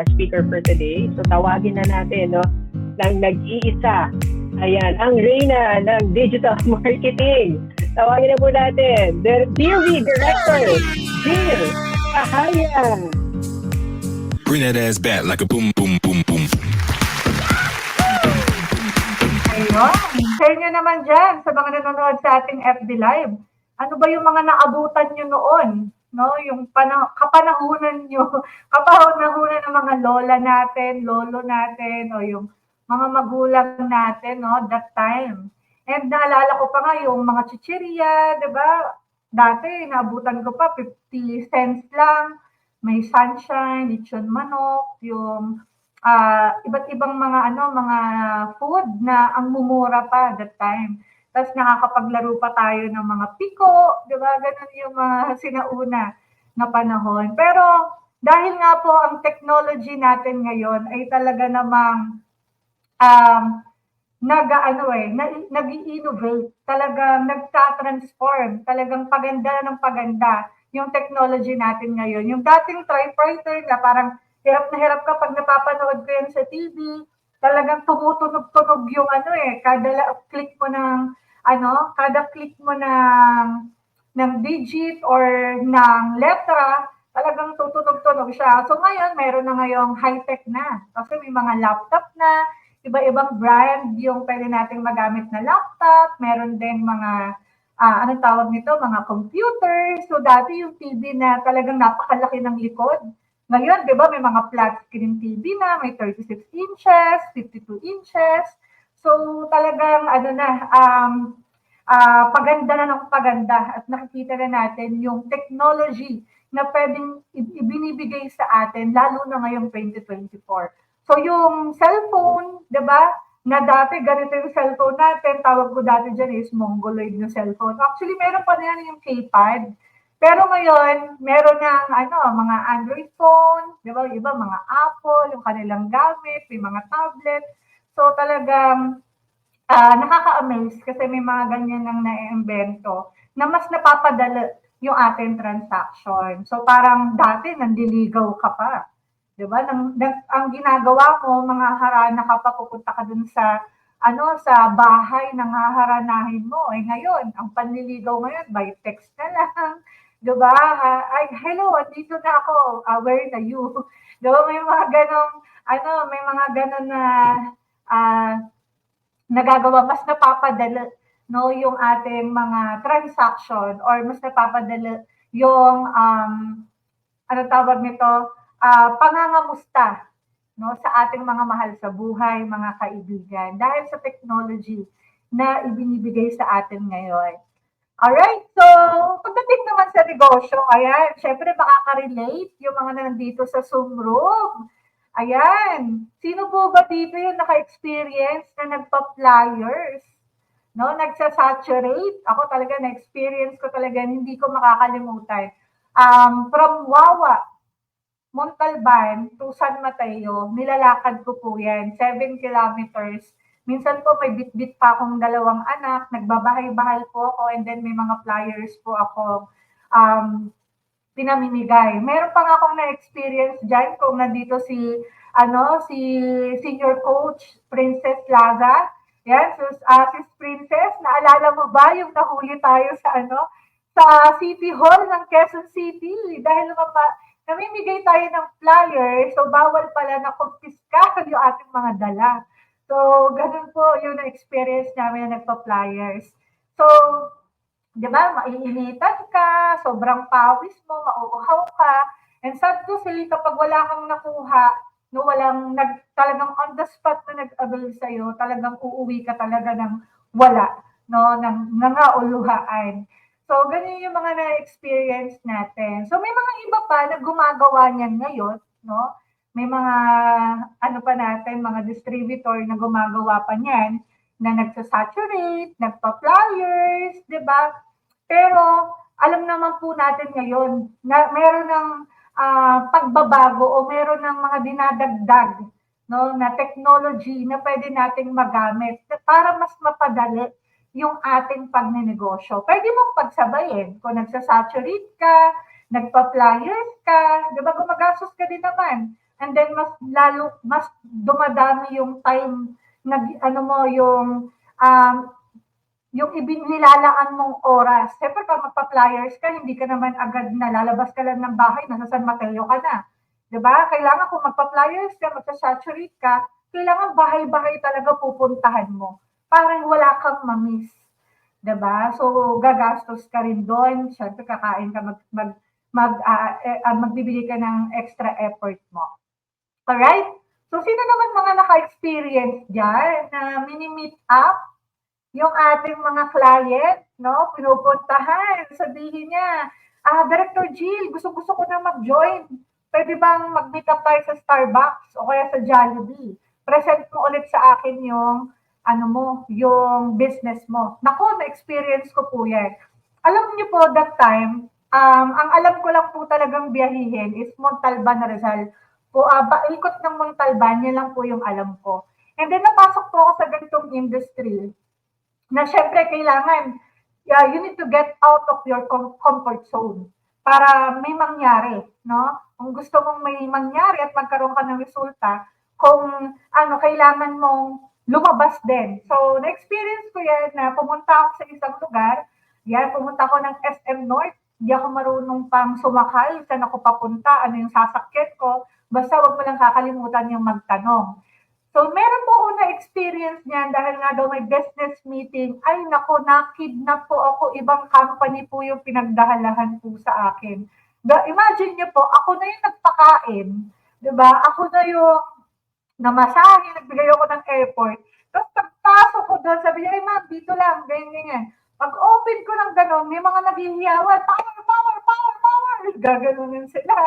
speaker for today. So tawagin na natin, no, ng nag-iisa. Ayan, ang Reyna ng Digital Marketing. Tawagin na po natin, the DOV Director, Jill Kahaya. Bring that ass back like a boom, boom, boom, boom. Ayun. Share nyo naman dyan sa mga nanonood sa ating FB Live. Ano ba yung mga naabutan nyo noon? No, yung kapanahunan nyo, kapanahunan ng mga lola natin, lolo natin, o yung mga magulang natin, no, that time. And naalala ko pa nga yung mga chichirya, di ba? Dati, naabutan ko pa, 50 cents lang. May sunshine, lechon manok, yung iba't ibang mga food na ang mumura pa that time. Tapos nakakapaglaro pa tayo ng mga piko, di ba? Ganun yung mga sinauna na panahon. Pero dahil nga po ang technology natin ngayon ay talaga namang nag-i-innovate, talagang nagka-transform, talagang paganda ng paganda yung technology natin ngayon. Yung dating typewriter na parang hirap na hirap ka pag napapanood ko yan sa TV, talagang tumutunog-tunog yung kada click mo ng ng digit or ng letra, talagang tutunog-tunog siya. So ngayon, meron na ngayong high-tech na. Kasi may mga laptop na, iba-ibang brand yung pwede nating magamit na laptop. Meron din mga, anong tawag nito, mga computer. So dati yung TV na talagang napakalaki ng likod. Ngayon, di ba, may mga flat screen TV na, may 36 inches, 52 inches. So talagang paganda na ng paganda at nakikita na natin yung technology na pwedeng ibinibigay sa atin lalo na ngayong 2024. So yung cellphone, 'di ba? Na dati ganito yung cellphone natin, tawag ko dati diyan is mongoloid na cellphone. Actually meron pa na yung keypad. Pero ngayon, meron ng mga Android phone, 'di ba? Iba mga Apple, yung kanilang gamit, may mga tablet. So talagang nakaka-amaze kasi may mga ganyan nang naiimbento na mas napapadali yung ating transaction. So parang dati nandiligaw ka pa. 'Di ba? Ang ginagawa mo, mga harana ka pa, pupunta ka dun sa sa bahay ng haharanahin mo. Eh ngayon, ang panliligaw ngayon by text na lang. 'Di ba? Ay, hello, andito na ako. Where are you? 'Di ba? May mga ganong may mga ganon na nagagawa, mas napapadali no yung ating mga transaction or mas napapadali yung tawag nito, pangangamusta no sa ating mga mahal sa buhay, mga kaibigan dahil sa technology na ibinibigay sa atin ngayon. Alright, so pagdating naman sa negosyo, ayan, syempre makaka-relate yung mga nandito sa Zoom room. Ayan, sino po ba dito yung naka-experience na nagpa-flyers? No, nagsasaturate. Ako talaga, na-experience ko talaga, hindi ko makakalimutan. From Wawa, Montalban to San Mateo, nilalakad ko po yan, 7 kilometers. Minsan po may bit-bit pa akong 2 anak, nagbabahay-bahay po ako, and then may mga flyers po ako pinamimigay. Meron pa nga akong na-experience dyan kung nandito si senior coach Princess Laza. Yan, so, Sis Princess, naalala mo ba yung nahuli tayo sa City Hall ng Quezon City dahil namimigay tayo ng flyer, so bawal pala na kumpiska yung ating mga dala. So, ganun po yung na-experience namin na nagpa-flyers. So, di ba, maiinitan ka, sobrang pawis mo, mauuhaw ka, and sad to say, kapag wala kang nakuha, no, talagang on the spot na nag-avail sa'yo, talagang uuwi ka talaga ng wala, no, ng nangauluhaan. So, ganyan yung mga na-experience natin. So, may mga iba pa na gumagawa niyan ngayon, no? May mga, pa natin, mga distributor na gumagawa pa niyan, na nagsasaturate, nagpa-flyers, di ba? Pero, alam naman po natin ngayon na meron ng pagbabago o meron ng mga dinadagdag no, na technology na pwede nating magamit para mas mapadali yung ating pagnenegosyo. Pwede mong pagsabayin kung nagsasaturate ka, nagpa-flyers ka, di ba gumagastos ka din naman and then mas dumadami yung time na yung nilalaan mong oras. Siyempre, pag magpa-flyers ka, hindi ka naman agad na lalabas ka lang ng bahay, nasa San Mateo ka na. Diba? Kailangan kung magpa-flyers ka, magsa-saturate ka, kailangan bahay-bahay talaga pupuntahan mo. Parang wala kang mamiss. Diba? So, gagastos ka rin doon. Siyempre, kakain ka, magbibigay ka ng extra effort mo. Alright? So, sino naman mga naka-experience dyan na mini-meet up yung ating mga client, no? Pinupuntahan, sabihin niya, Director Jill, gusto ko na mag-join. Pwede bang mag-meet up tayo sa Starbucks o kaya sa Jollibee? Present mo ulit sa akin yung yung business mo. Nako, na-experience ko po yan. Alam niyo po, that time, ang alam ko lang po talagang biyahihin is Montalban, Rizal. Ikot ng Montalban, yan lang po yung alam ko. And then, napasok po ako sa ganitong industry na syempre kailangan, you need to get out of your comfort zone para may mangyari, no? Kung gusto mong may mangyari at magkaroon ka ng resulta, kung kailangan mong lumabas din. So, na-experience ko yan na pumunta ako sa isang lugar, pumunta ako ng SM North, hindi ako marunong pang sumakay, saan ako papunta, ano yung sasakyan ko, basta wag mo lang kakalimutan yung magtanong. So, meron po ako na-experience niyan dahil nga daw may business meeting. Ay, nako, na-kidnap po ako. Ibang company po yung pinagdahalahan po sa akin. Imagine niyo po, ako na yung nagpakain. Diba? Ako na yung namasahe, nagbigay ako ng effort. Tapos pagpasok ko doon, sabi niya, ay ma'am, dito lang, ganyan. Pag-open ko ng gano'n, may mga naghihiyawan, power, gaganunin sila.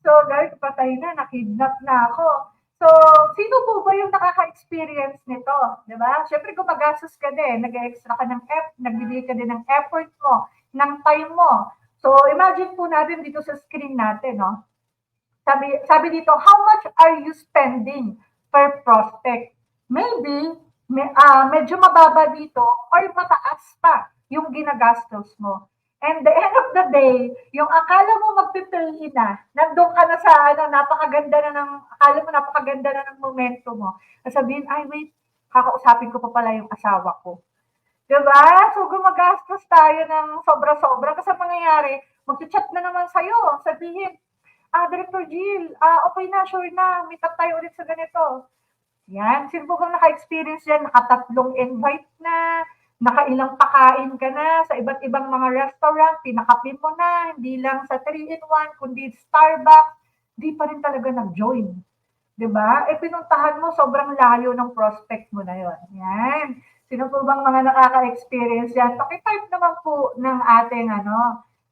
So, guys, patay na, nakidnap na ako. So, sino po ba yung nakaka-experience nito? Diba? Siyempre, kung magastos ka din, nag-extra ka ng nagbibigay ka din ng effort mo, ng time mo. So, imagine po natin dito sa screen natin, no? Sabi dito, how much are you spending per prospect? Maybe, medyo mababa dito or mataas pa yung ginagastos mo. And the end of the day, yung akala mo magpipili na, nandun ka na sa napakaganda na ng momento mo. Sabihin, ay wait, kakausapin ko pa pala yung asawa ko. Diba? So gumagastos tayo ng sobra-sobra kasi mangyayari, mag-chat na naman sa'yo, sabihin, Director Jill, okay na, sure na, meet up tayo ulit sa ganito. Yan, sino po bang naka-experience yan? Nakatatlong invite na, nakailang pakain ka na sa iba't ibang mga restaurant, pinakapi mo na, hindi lang sa 3-in-1, kundi Starbucks, di pa rin talaga nag-join. Diba? Pinuntahan mo, sobrang layo ng prospect mo na yon. Yan. Sino po bang mga nakaka-experience yan? Pakitype naman po ng ating,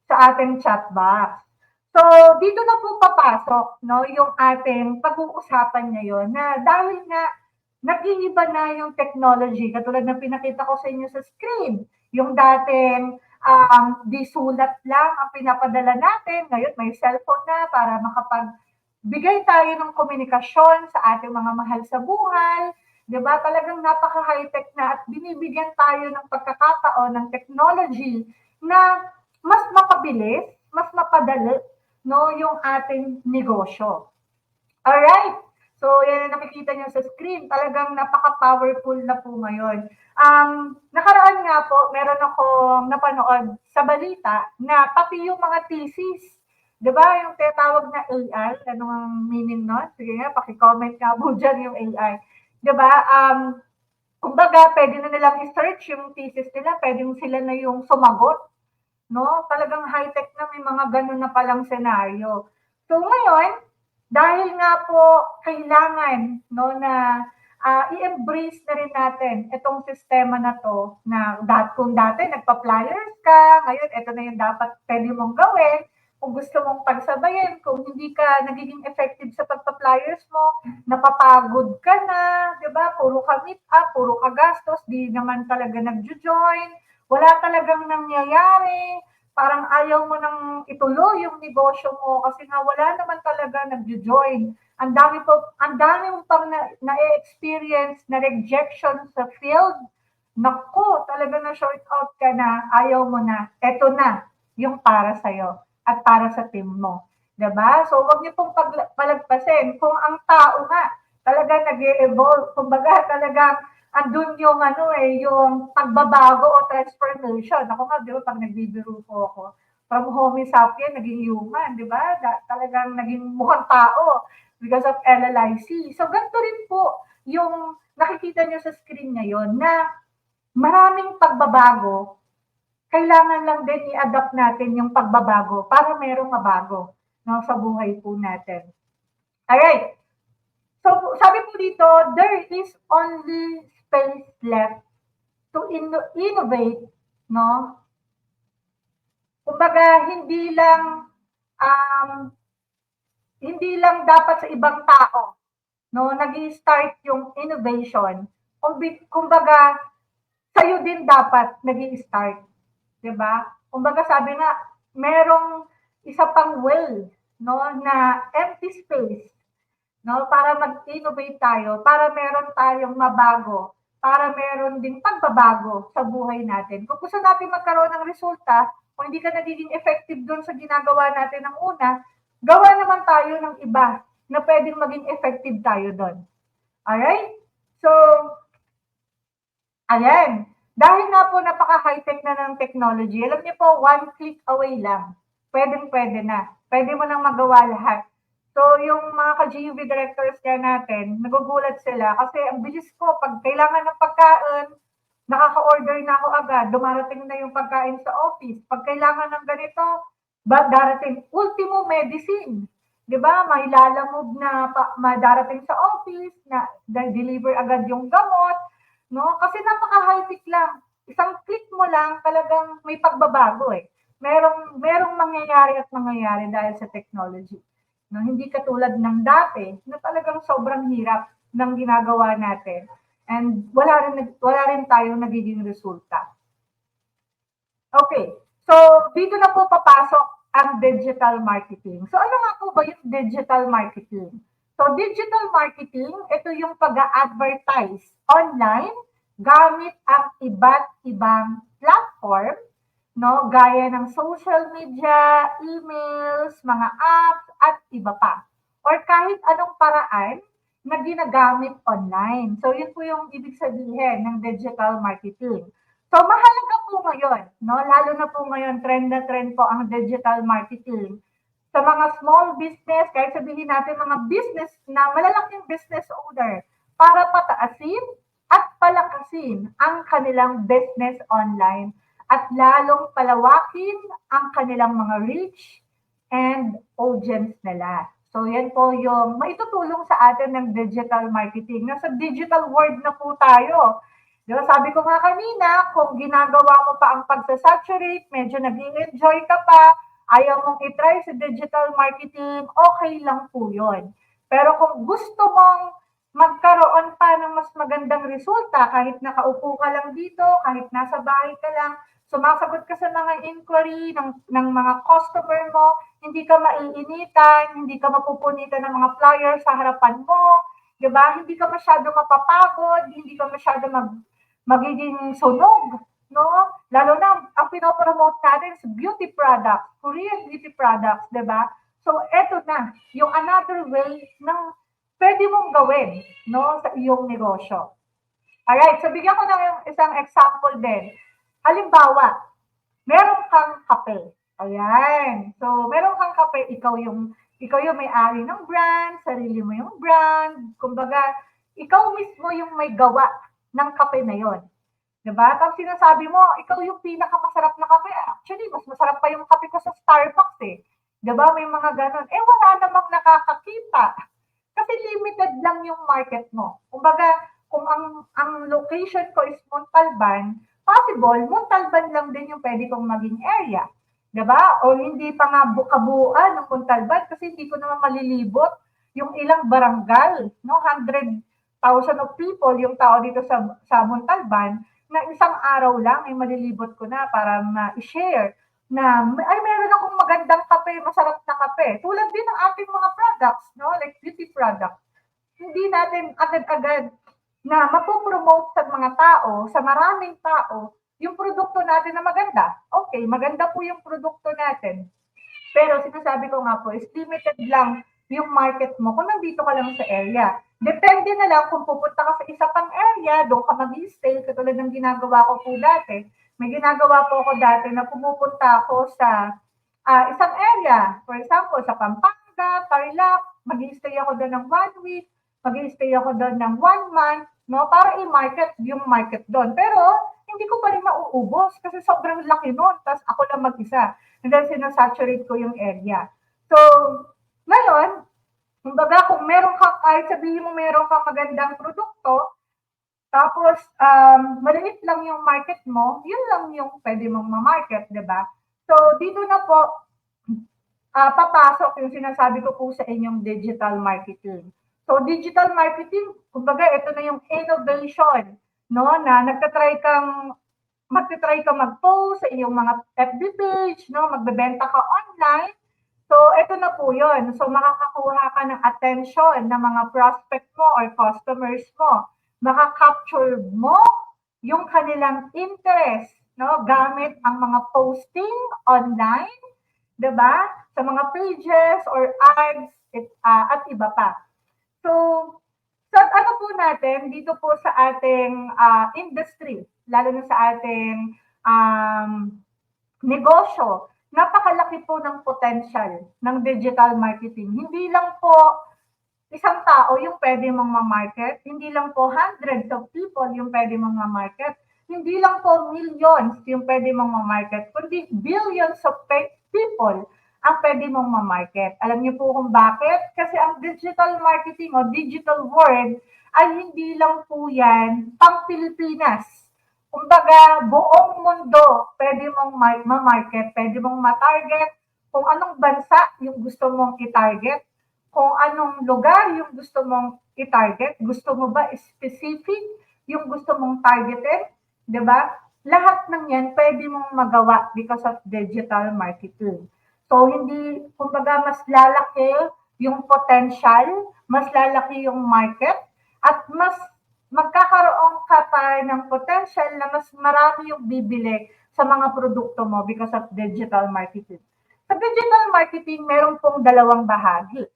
sa ating chat box. So, dito na po papasok, no, yung ating pag-uusapan ngayon na dahil nga nag-iiba na yung technology, katulad ng pinakita ko sa inyo sa screen. Yung dating di sulat lang ang pinapadala natin, ngayon may cellphone na para makapagbigay tayo ng komunikasyon sa ating mga mahal sa buhay. Diba? Talagang napaka-high-tech na at binibigyan tayo ng pagkakataon ng technology na mas mapabilis, mas mapadali, no, yung ating negosyo. Alright? So, yan ang nakikita nyo sa screen. Talagang napaka-powerful na po ngayon. Nakaraan nga po, meron akong napanood sa balita na pati yung mga thesis, di ba, yung tinatawag na AI, ano ang meaning nun? Sige nga, pakicomment nga po dyan yung AI. Di ba, kumbaga, pwede na nilang i-search yung thesis nila, pwede sila na yung sumagot. No? Talagang high-tech na, may mga ganun na palang senaryo. So ngayon, dahil nga po kailangan, no, na i-embrace na rin natin itong sistema na to na kung dati nagpa-flyers ka, ngayon ito na yung dapat pwede mong gawin. Kung gusto mong pagsabayin, kung hindi ka nagiging effective sa pagpa-flyers mo, napapagod ka na, di ba? Puro ka meet up, puro ka gastos, di naman talaga nag-join. Wala talagang nangyayari, parang ayaw mo nang ituloy yung negosyo mo kasi nga wala naman talaga nag-join. Ang dami mo pang na-experience na rejection sa field. Naku, talaga na short out ka na, ayaw mo na. Eto na yung para sa'yo at para sa team mo. Diba? So, wag niyo pong palagpasin. Kung ang tao nga talaga nag-evolve, kumbaga talagang andun yung yung pagbabago o transformation. Ako nga, di ba, pag nagbibiro po ako, from Homo sapien, naging human, di ba? Talagang naging mukhang tao because of LLIC. So, ganito rin po yung nakikita niyo sa screen ngayon na maraming pagbabago, kailangan lang din i-adapt natin yung pagbabago para merong mabago, no, sa buhay po natin. Alright. So, sabi po dito, there is only space left to innovate, no? Kumbaga, hindi lang dapat sa ibang tao, no, nag-i-start yung innovation. Kumbaga, sa'yo din dapat nag-i-start. Diba? Kumbaga sabi nga, merong isa pang well, no, na empty space, no, para mag-innovate tayo, para meron tayong mabago, para meron ding pagbabago sa buhay natin. Kung gusto natin magkaroon ng resulta, kung hindi ka nagiging effective doon sa ginagawa natin ng una, gawa naman tayo ng iba na pwedeng maging effective tayo doon. Alright? So, ayan. Dahil nga po napaka-high-tech na ng technology, alam niyo po, one click away lang. Pwedeng-pwede na. Pwede mo nang magawa lahat. So, yung mga ka-GUV directors nga natin, nagugulat sila kasi ang bilis ko, pag kailangan ng pagkain, nakaka-order na ako agad, dumarating na yung pagkain sa office. Pag kailangan ng ganito, darating ultimo medicine. 'Di ba? May lalamove na madarating sa office na deliver agad yung gamot, no? Kasi napaka-high-tech lang. Isang click mo lang, talagang may pagbabago eh. Merong mangyayari dahil sa technology. No, hindi katulad ng dati na talagang sobrang hirap ng ginagawa natin. And wala rin tayong nagiging resulta. Okay. So, dito na po papasok ang digital marketing. So, ano nga po ba yung digital marketing? So, digital marketing, ito yung pag-a-advertise online gamit ang iba't ibang platform, no, gaya ng social media, emails, mga apps, at iba pa. Or kahit anong paraan na ginagamit online. So, yun po yung ibig sabihin ng digital marketing. So, mahalaga po ngayon, no? Lalo na po ngayon, trend na trend po ang digital marketing. Sa mga small business, kahit sabihin natin mga business na malalaking business owner, para pataasin at palakasin ang kanilang business online at lalong palawakin ang kanilang mga reach and audience nila. So, yan po yung maitutulong sa atin ng digital marketing. Nasa digital world na po tayo. Diba, sabi ko nga kanina, kung ginagawa mo pa ang pagsasaturate, medyo nag-enjoy ka pa, ayaw mong itry sa digital marketing, okay lang po yun. Pero kung gusto mong magkaroon pa ng mas magandang resulta, kahit nakaupo ka lang dito, kahit nasa bahay ka lang, sumasagot ka sa mga inquiry ng mga customer mo, hindi ka maiinitan, hindi ka mapupunitan ng mga flyers sa harapan mo, diba? Hindi ka masyado mapapagod, hindi ka masyado magiging sunog, no? Lalo na, ang pinopromote natin is beauty products, Korean beauty products, di ba? So, eto na, yung another way ng pwede mong gawin, no, sa iyong negosyo. Alright, so bigyan ko ng isang example din. Halimbawa, meron kang kape. Ayan. So, meron kang kape, ikaw yung may-ari ng brand, sarili mo yung brand, kumbaga, ikaw mismo yung may gawa ng kape na yon. Diba? Tapos sinasabi mo, ikaw yung pinakamasarap na kape. Actually, mas masarap pa yung kape ko sa Starbucks eh. Diba? May mga ganon. Eh, wala namang nakakakita. Kasi limited lang yung market mo. Kumbaga, kung ang location ko is Montalban, possible, Montalban lang din yung pwede kong maging area. Diba? O hindi pa nga kabuuan ng Montalban kasi hindi ko naman malilibot yung ilang barangay, no? 100,000 of people, yung tao dito sa Montalban, na isang araw lang ay malilibot ko na para ma-share na ay meron akong magandang kape, masarap na kape. Tulad din ng ating mga products, no? Like beauty products. Hindi natin agad-agad na mapopromote sa mga tao, sa maraming tao, yung produkto natin na maganda. Okay, maganda po yung produkto natin. Pero sinasabi ko nga po is limited lang yung market mo kung nandito ka lang sa area. Depende na lang kung pupunta ka sa isa pang area, doon ka mag-stay, katulad ng ginagawa ko po dati. May ginagawa po ako dati na pumupunta ako sa isang area. For example, sa Pampanga, Tarlac, mag-stay ako doon ng 1 week, mag-stay ako doon ng 1 month, no, para i-market yung market doon. Pero hindi ko pa rin mauubos kasi sobrang laki nun. Tapos ako lang mag-isa. And then sinasaturate ko yung area. So, ngayon, kumbaga kung meron ka, kahit sabihin mo meron kang magandang produkto, tapos maliit lang yung market mo, yun lang yung pwede mong ma-market, di ba? So, dito na po, papasok yung sinasabi ko po sa inyong digital marketing. So, digital marketing, kumbaga, ito na yung innovation, no, na magte-try ka mag-post sa iyong mga FB page, no, magbebenta ka online. So, ito na po yun. So, makakakuha ka ng attention ng mga prospect mo or customers mo. Makaka-capture mo yung kanilang interest, no, gamit ang mga posting online, 'di ba? Sa mga pages or ads at iba pa. So, sa ano po natin dito po sa ating industry, lalo na sa ating negosyo, napakalaki po ng potential ng digital marketing. Hindi lang po isang tao yung pwede mong ma-market, hindi lang po hundreds of people yung pwede mong ma-market, hindi lang po millions yung pwede mong ma-market, kundi billions of people ang pwede mong ma-market. Alam niyo po kung bakit? Kasi ang digital marketing o digital world ay hindi lang po yan pang Pilipinas. Kumbaga, buong mundo pwede mong ma-market, pwede mong ma-target kung anong bansa yung gusto mong i-target, kung anong lugar yung gusto mong i-target, gusto mo ba specific yung gusto mong targetin, di ba? Lahat ng yan pwede mong magawa because of digital marketing. So, hindi, kumbaga, mas lalaki yung potential, mas lalaki yung market, at mas magkakaroon ka pa ng potential na mas marami yung bibili sa mga produkto mo because of digital marketing. Sa digital marketing, meron pong dalawang bahagi.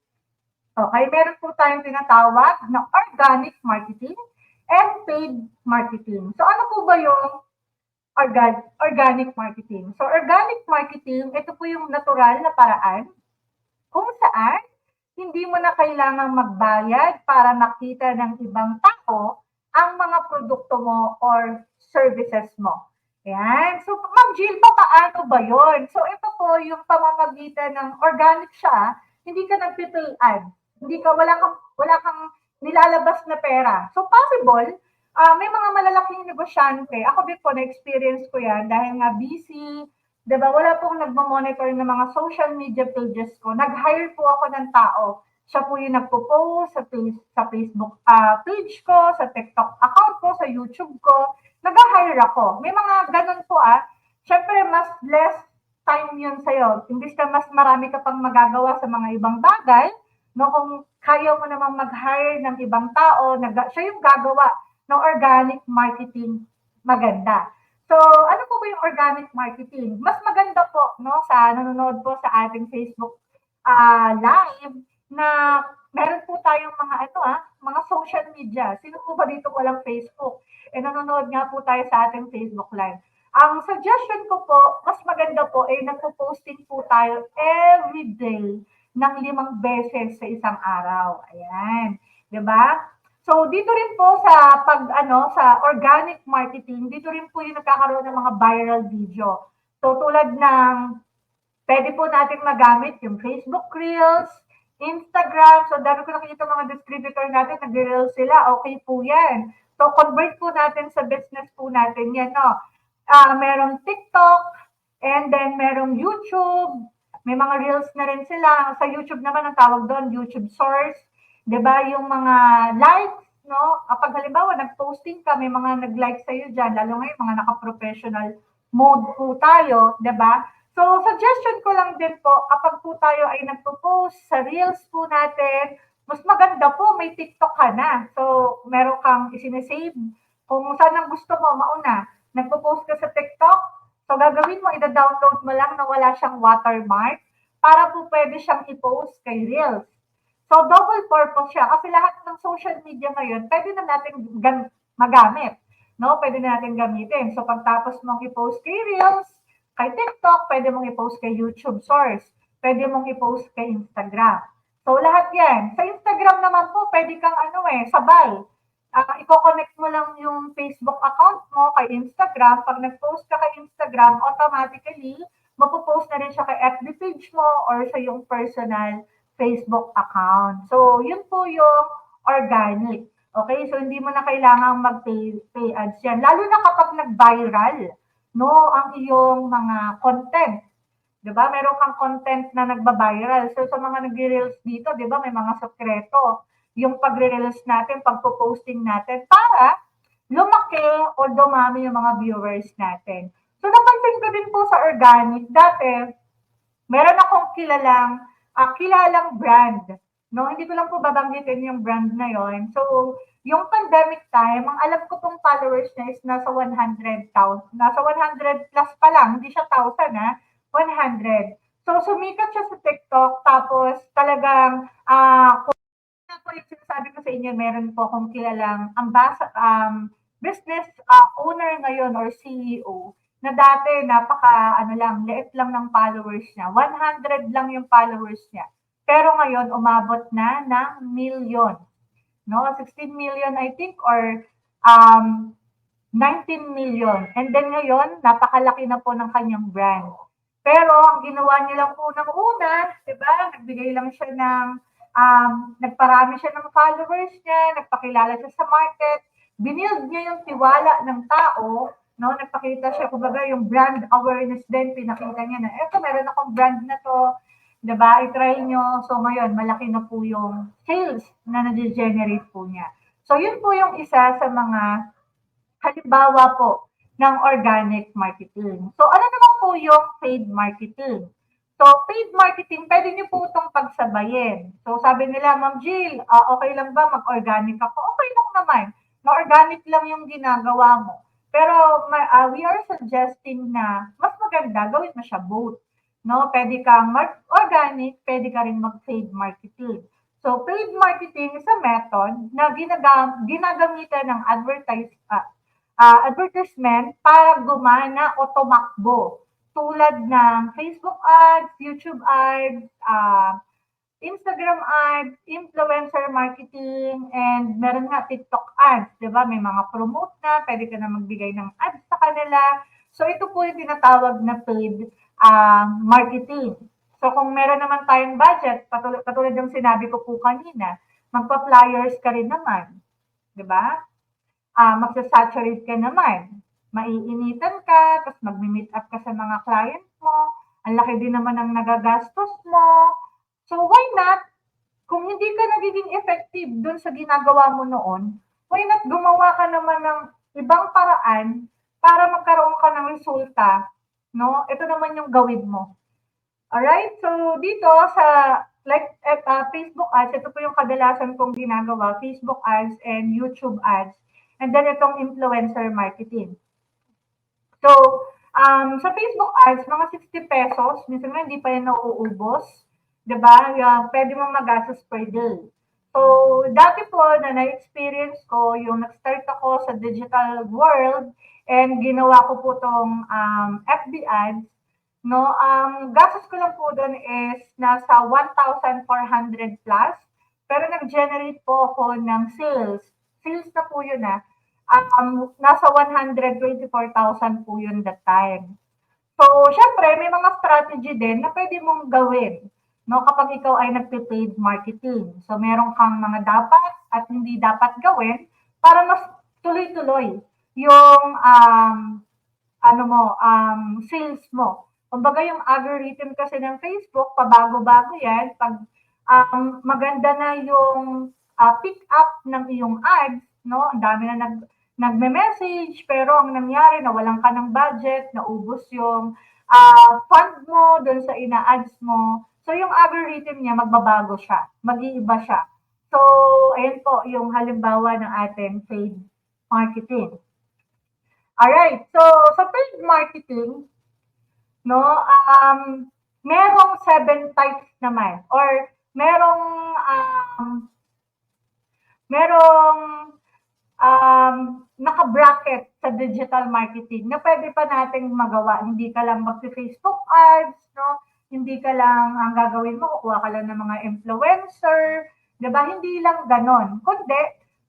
Okay, meron po tayong tinatawag na organic marketing and paid marketing. So ano po ba yung organic marketing? So organic marketing, ito po yung natural na paraan kung saan hindi mo na kailangang magbayad para makita ng ibang tao ang mga produkto mo or services mo. Ayan. So, Ma'am Jill, paano ba yon? So, ito po yung pamamagitan ng organic siya, hindi ka nagpipay ad. Hindi ka, wala kang nilalabas na pera. So, possible, may mga malalaking negosyante. Ako din po, na-experience ko yan dahil nga busy, diba, wala pong nagmamonitor ng mga social media pages ko. Nag-hire po ako ng tao. Siya po yung nagpo-post sa Facebook page ko, sa TikTok account ko, sa YouTube ko. Nag-hire ako. May mga ganun po Siyempre, mas less time yun sa'yo. Imbis na mas marami ka pang magagawa sa mga ibang bagay, no, kung kaya mo namang mag-hire ng ibang tao, siya yung gagawa ng organic marketing maganda. So, ano po ba yung organic marketing? Mas maganda po, no, sa nanonood po sa ating Facebook live na meron po tayong mga social media. Sino po ba dito walang Facebook? Nanonood nga po tayo sa ating Facebook live. Ang suggestion ko po, mas maganda po nagpo-posting po tayo every day ng 5 beses sa isang araw. Ayan. 'Di ba? So, dito rin po sa sa organic marketing, dito rin po yung nagkakaroon ng mga viral video. So, tulad ng pwede po natin magamit yung Facebook Reels, Instagram. So, dami ko nakikita mga distributor natin, nag-reels sila. Okay po yan. So, convert po natin sa business po natin yan, no? Merong TikTok, and then merong YouTube. May mga reels na rin sila. Sa YouTube naman, ang tawag doon, YouTube Source. 'Di ba yung mga likes, no? Kapag halimbawa, nag-posting ka, may mga nag-like sa'yo dyan, lalo ngayon, mga naka-professional mode po tayo, 'di ba? So, suggestion ko lang din po, kapag po tayo ay nagpo-post sa reels po natin, mas maganda po, may TikTok ka na. So, meron kang isinesave. Kung saan ang gusto mo, mauna, nagpo-post ka sa TikTok, so gagawin mo, ida-download mo lang na wala siyang watermark. para po pwede siyang i-post kay Reels. So, double purpose siya. Kasi lahat ng social media ngayon, pwede na natin magamit. No? Pwede na natin gamitin. So, pagtapos mong i-post kay Reels, kay TikTok, pwede mong i-post kay YouTube Source. Pwede mong i-post kay Instagram. So, lahat yan. Sa Instagram naman po, pwede kang sabay. I-connect mo lang yung Facebook account mo kay Instagram. Pag nag-post ka kay Instagram, automatically, mapopost na rin siya kay FB page mo or sa yung personal Facebook account. So, yun po yung organic. Okay? So, hindi mo na kailangang mag-pay ads yan. Lalo na kapag nag-viral, no, ang iyong mga content. Diba? Meron kang content na nagba-viral. So, sa mga nag-reels dito, diba, may mga sekreto. Yung pagre-reels natin, pagpo-posting natin, para lumaki o dumami yung mga viewers natin. So, napansin ko din po sa organic, dati, meron akong kilalang brand. No, hindi ko lang po babanggitin yung brand na yon. So, yung pandemic time, ang alam ko pong followers niya is nasa 100,000. Nasa 100 plus pa lang, hindi siya 1,000 ha, 100. So, sumikat siya sa TikTok, tapos talagang, po yung sinasabi ko sa inyo, meron po akong kilalang business owner ngayon or CEO na dati liit lang ng followers niya. 100 lang yung followers niya. Pero ngayon, umabot na ng million. No? 16 million, I think, or 19 million. And then ngayon, napakalaki na po ng kanyang brand. Pero ang ginawa niya lang po ng una, diba? Nagbigay lang siya ng nagparami siya ng followers niya, nagpakilala siya sa market, binild niya yung tiwala ng tao, no? Nagpakita siya, kumbaga yung brand awareness din, pinakita niya na, eto, meron akong brand na to, diba? I-try nyo. So ngayon, malaki na po yung sales na na-generate po niya. So yun po yung isa sa mga halimbawa po ng organic marketing. So ano naman po yung paid marketing? So, paid marketing, pwede niyo po itong pagsabayin. So, sabi nila, Ma'am Jill, okay lang ba mag-organic ako? Okay lang naman. Na-organic lang yung ginagawa mo. Pero we are suggesting na mas maganda, gawin mo siya both. No? Pwede kang mag-organic, pwede ka rin mag-paid marketing. So, paid marketing is a method na ginagamitan ng advertisement para gumana o tumakbo. Tulad ng Facebook ads, YouTube ads, Instagram ads, influencer marketing, and meron nga TikTok ads, di ba? May mga promote na, pwede ka na magbigay ng ads sa kanila. So, ito po yung tinatawag na paid marketing. So, kung meron naman tayong budget, katulad yung sinabi ko po kanina, magpa-flyers ka rin naman. Di ba? Magsasaturate ka naman. Maiinitan ka, tapos mag-meet up ka sa mga client mo, ang laki din naman ang nagagastos mo. So, why not? Kung hindi ka nagiging effective dun sa ginagawa mo noon, why not gumawa ka naman ng ibang paraan para magkaroon ka ng resulta, no? Ito naman yung gawin mo. Alright? So, dito sa Facebook ads, ito po yung kadalasan kong ginagawa, Facebook ads and YouTube ads. And then itong influencer marketing. So, sa Facebook ads, mga 60 pesos, minsan nga hindi pa yan nauubos. Diba? Pwede mong magastos per day. So, dati po na na-experience ko, yung nag-start ako sa digital world and ginawa ko po itong FB ads, no? Gastos ko lang po doon is nasa 1,400 plus, pero nag-generate po ako ng sales. Sales na po yun nasa 124,000 po yun that time. So, syempre, may mga strategy din na pwede mong gawin, no, kapag ikaw ay nagpe-paid marketing. So, meron kang mga dapat at hindi dapat gawin para mas tuloy-tuloy yung sales mo. Kumbaga yung algorithm kasi ng Facebook, pabago-bago yan. Pag maganda na yung pick up ng iyong ads, no, ang dami na nagme-message, pero ang nangyari, nawalan ka ng budget, naubos yung fund mo doon sa ina-ads mo. So, yung algorithm niya, magbabago siya. Mag-iiba siya. So, ayan po yung halimbawa ng ating paid marketing. Alright. So, sa paid marketing, no, merong 7 types naman or merong naka-bracket sa digital marketing na pwede pa nating magawa. Hindi ka lang mag-Facebook ads, no? Hindi ka lang, ang gagawin mo, kukuha ka lang ng mga influencer, di ba? Hindi lang ganon. Kundi,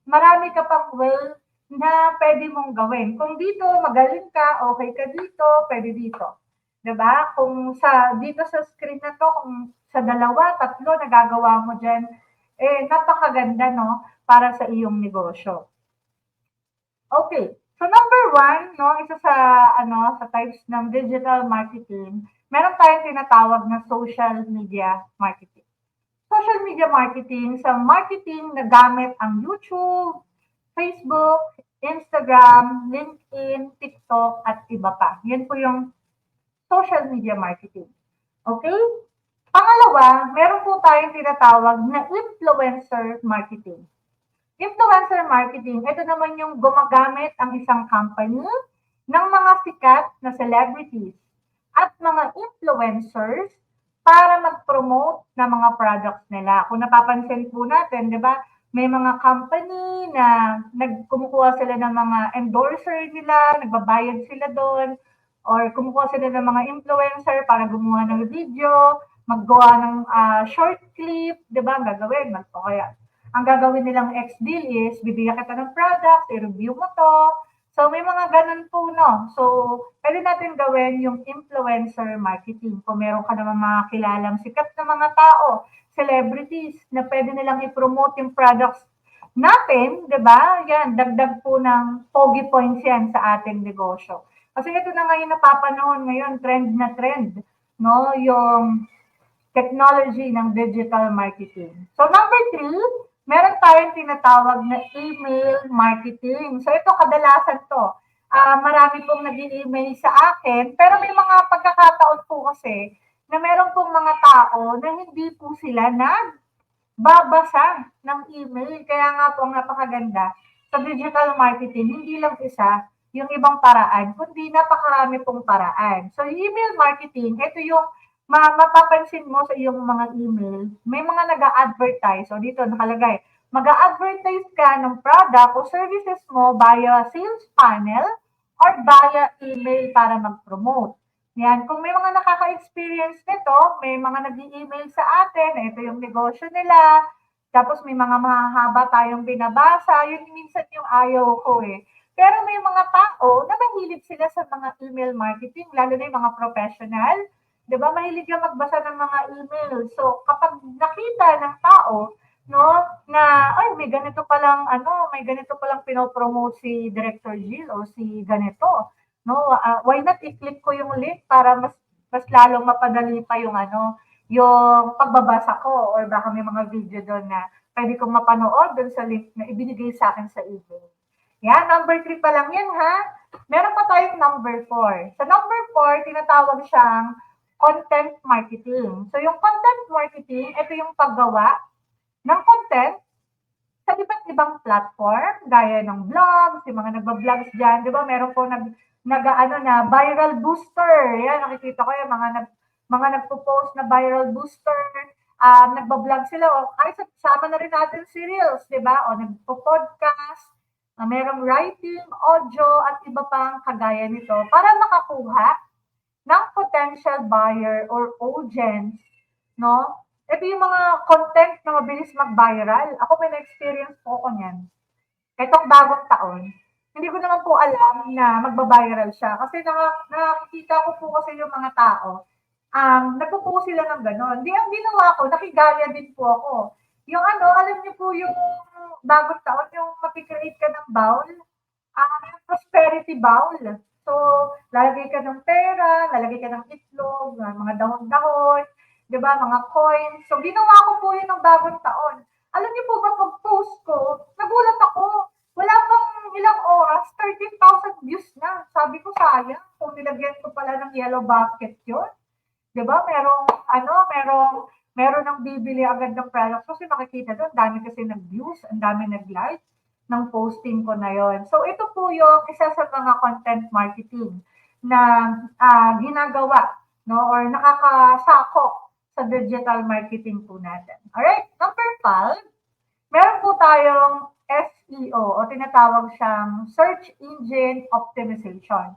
marami ka pang way na pwede mong gawin. Kung dito, magaling ka, okay ka dito, pwede dito. Di ba? Kung dito sa screen na to, kung sa 2, 3 nagagawa mo dyan, napakaganda, no? Para sa iyong negosyo. Okay. So number 1, no, isa sa types ng digital marketing, meron tayong tinatawag na social media marketing. Social media marketing sa marketing na gamit ang YouTube, Facebook, Instagram, LinkedIn, TikTok at iba pa. Yan po yung social media marketing. Okay? Pangalawa, meron po tayong tinatawag na influencer marketing. Influencer marketing, ito naman yung gumagamit ang isang company ng mga sikat na celebrities at mga influencers para mag-promote ng mga products nila. Kung napapansin po natin, di ba, may mga company na kumukuha sila ng mga endorser nila, nagbabayad sila doon, or kumukuha sila ng mga influencer para gumawa ng video, maggawa ng short clip, di ba, ang gagawin, kaya ang gagawin nilang ex-deal is, bibigyan kita ng product, i-review mo to. So, may mga ganun po, no? So, pwede natin gawin yung influencer marketing. Kung meron ka naman mga kilalang sikat na mga tao, celebrities, na pwede nilang i-promote yung products natin, di ba? Yan, dagdag po ng pogi points yan sa ating negosyo. Kasi ito na ngayon napapanahon ngayon, trend na trend, no? Yung technology ng digital marketing. So, number 3, meron tayong tinatawag na email marketing. So, ito kadalasan to. Marami pong nag-email sa akin, pero may mga pagkakataon po kasi na meron pong mga tao na hindi po sila nagbabasa ng email. Kaya nga po ang napakaganda sa digital marketing, hindi lang isa yung ibang paraan, kundi napakarami pong paraan. So, email marketing, ito yung mapapansin mo sa iyong mga email, may mga nag-a-advertise. O dito nakalagay, mag-a-advertise ka ng product o services mo via sales funnel or via email para mag-promote. Yan. Kung may mga nakaka-experience nito, may mga nag-email sa atin, na ito yung negosyo nila, tapos may mga mahahaba tayong binabasa, yun minsan yung ayaw ko eh. Pero may mga tao na mahilig sila sa mga email marketing, lalo na yung mga professional. Di ba, mahilig ka magbasa ng mga email. So, kapag nakita ng tao, no, na, ay, may ganito palang pinopromote si Director Jill o si ganito. No, why not i-click ko yung link para mas lalong mapadali pa yung yung pagbabasa ko or baka may mga video doon na pwede kong mapanood doon sa link na ibinigay sa akin sa email. Yan, number 3 pa lang yan, ha? Meron pa tayong number 4. Sa number 4, tinatawag siyang content marketing. So, yung content marketing, ito yung paggawa ng content sa iba't ibang platform, gaya ng vlogs, yung mga nagba-vlogs dyan, di ba? Meron po na viral booster. Yan, nakikita ko yung mga nagpo-post na viral booster. Nagba-vlog sila. O, ay, sama na rin natin si Reels, di ba? O, nagpo-podcast. Merong writing, audio, at iba pang kagaya nito para makakuha ng potential buyer or audience, no? Ito yung mga content na mabilis mag-viral. Ako may na-experience po ko niyan. Itong bagong taon, hindi ko naman po alam na magba-viral siya. Kasi nakikita ko po kasi yung mga tao, nagpo-post sila ng gano'n. Di ang ginawa ko, nakigaya din po ako. Yung alam niyo po yung bagong taon, yung mapicreate ka ng bowl, yung prosperity bowl. So, lalagay ka ng pera, lalagay ka ng itlog, mga dahon-dahon, di ba, mga coins. So, ginawa ko po yun ng bagong taon. Alam niyo po ba, pag-post ko, nagulat ako. Wala pang ilang oras, 13,000 views na. Sabi ko, sayang, kung nilagyan ko pala ng yellow basket yun. Di ba, meron ng bibili agad ng products. Kasi makikita doon, dami kasi nag-views, ang dami nag-like ng posting ko na yon. So, ito po yung isa sa mga content marketing na ginagawa no, or nakakasako sa digital marketing po natin. Alright, number 5, meron po tayong SEO o tinatawag siyang Search Engine Optimization.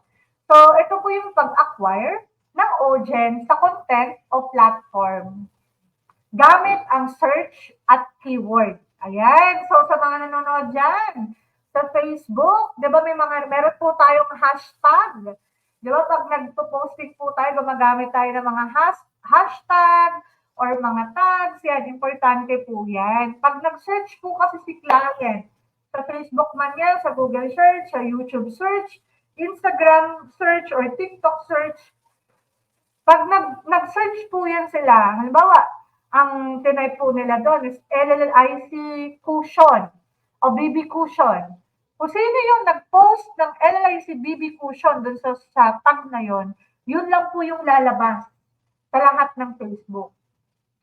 So, ito po yung pag-acquire ng audience sa content o platform gamit ang search at keyword. Ayan. So, sa mga nanonood dyan, sa Facebook, di ba meron po tayong hashtag. Di ba pag nagpo-posting po tayo, gumagamit tayo ng mga hashtag or mga tags, yan, importante po yan. Pag nag-search po kasi si client, sa Facebook man yan, sa Google search, sa YouTube search, Instagram search, or TikTok search, pag nag-search po yan sila, halimbawa, ang tinay po nila doon is LLIC cushion o BB cushion. Kung sino yung nag-post ng LLIC BB cushion doon sa tag na yon, yun lang po yung lalabas sa lahat ng Facebook.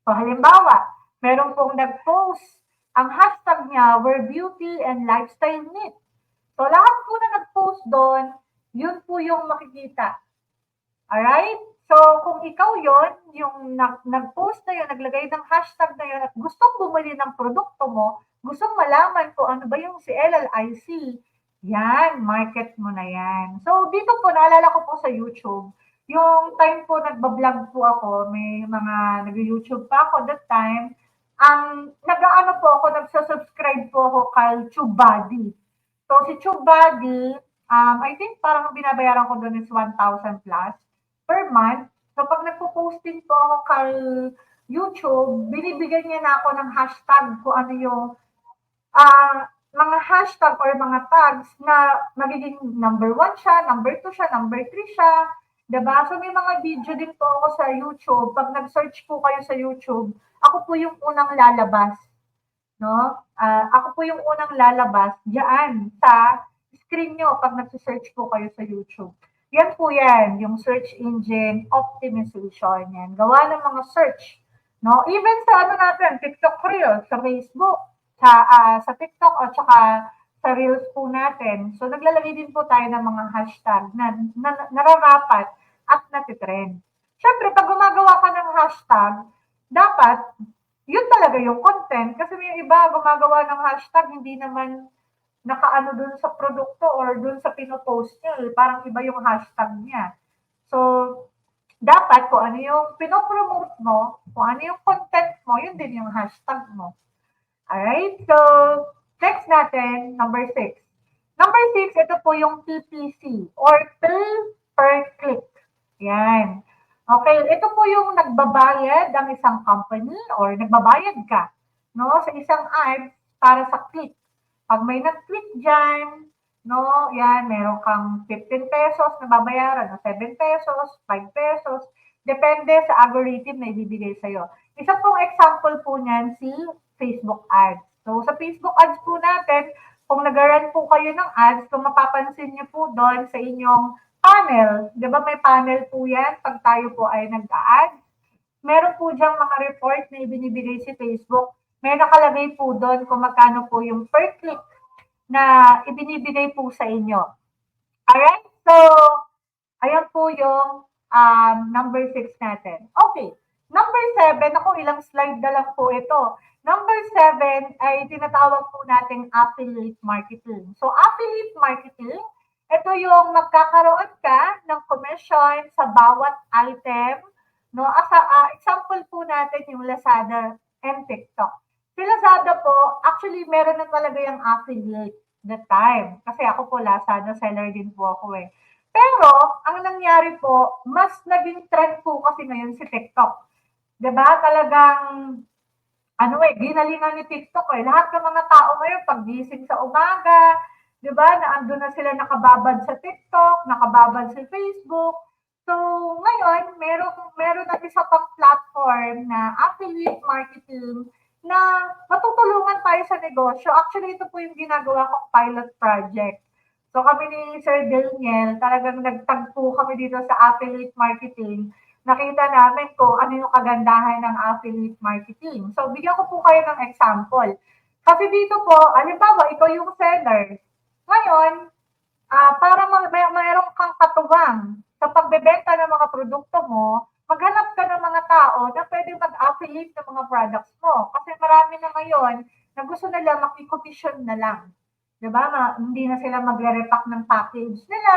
So halimbawa, meron pong nag-post, ang hashtag niya were beauty and lifestyle meet. So lahat po na nag-post doon, yun po yung makikita. Alright? So, kung ikaw yon yung nag-post na yun, naglagay ng hashtag na yun, at gustong bumili ng produkto mo, gustong malaman kung ano ba yung si LLIC, yan, market mo na yan. So, dito po, naalala ko po sa YouTube, yung time po nagbablog po ako, may mga nag-YouTube pa ako that time, ang nag-ano po ako, nagsasubscribe po ako kay TubeBuddy. So, si TubeBuddy, I think parang binabayaran ko doon is 1,000 plus per month. So, pag nagpo-posting po ako kay YouTube, binibigyan niya na ako ng hashtag kung ano yung mga hashtag or mga tags na magiging number 1 siya, number 2 siya, number 3 siya. Diba? So, may mga video din po ako sa YouTube. Pag nag-search po kayo sa YouTube, ako po yung unang lalabas. No? Ako po yung unang lalabas diyan sa screen nyo pag nag-search po kayo sa YouTube. Yan po yan, yung search engine optimization. Yan. Gawa ng mga search. No? Even sa ano natin, TikTok Reels, sa Facebook, sa TikTok at saka sa Reels po natin. So, naglalagay din po tayo ng mga hashtag na nararapat at natitrend. Siyempre, pag gumagawa ka ng hashtag, dapat, yun talaga yung content. Kasi may iba gumagawa ng hashtag, hindi naman nakaano dun sa produkto or dun sa pinopost niya. Parang iba yung hashtag niya. So, dapat kung ano yung pinopromote mo, kung ano yung content mo, yun din yung hashtag mo. Alright? So, next natin, number 6. Number 6, ito po yung PPC or pay per click. Yan. Okay, ito po yung nagbabayad ang isang company or nagbabayad ka no, sa isang ad para sa click. Pag may nag-click dyan, no, yan, meron kang 15 pesos na babayaran, no, 7 pesos, 5 pesos, depende sa algorithm na ibibigay sa'yo. Isa pong example po niyan si Facebook ads. So, sa Facebook ads po natin, kung nag-run po kayo ng ads, kung mapapansin niyo po doon sa inyong panel, di ba may panel po yan pag tayo po ay nag-ads? Meron po diyang mga report na ibinibigay si Facebook. May nakalagay po doon kung magkano po yung per click na ibinibigay po sa inyo. Alright? So, ayan po yung number 6 natin. Okay. Number 7, ako ilang slide na lang po ito. Number 7 ay tinatawag po nating affiliate marketing. So, affiliate marketing, ito yung magkakaroon ka ng commission sa bawat item. No? Example po natin yung Lazada and TikTok. Si Lazada po, actually meron na talaga yung affiliate that time. Kasi ako po Lazada seller din po ako eh. Pero, ang nangyari po, mas naging trend po kasi ngayon si TikTok. Diba? Talagang, ginalingan ni TikTok eh. Lahat ng mga tao ngayon, paggising sa umaga, diba? Naandun na sila nakababad sa TikTok, nakababad sa Facebook. So, ngayon, meron na isa pang platform na affiliate marketing na matutulungan tayo sa negosyo. Actually, ito po yung ginagawa kong pilot project. So, kami ni Sir Daniel, talagang nagtagpo kami dito sa affiliate marketing. Nakita namin kung ano yung kagandahan ng affiliate marketing. So, bigyan ko po kayo ng example. Kasi dito po, halimbawa, ikaw yung seller. Ngayon, para mayroon kang katuwang sa pagbebenta ng mga produkto mo, maghanap ka ng mga tao na pwede mag-affiliate ng mga products mo. Kasi marami na ngayon na gusto nila makikomisyon na lang. Diba? Hindi na sila magre-repack ng package nila.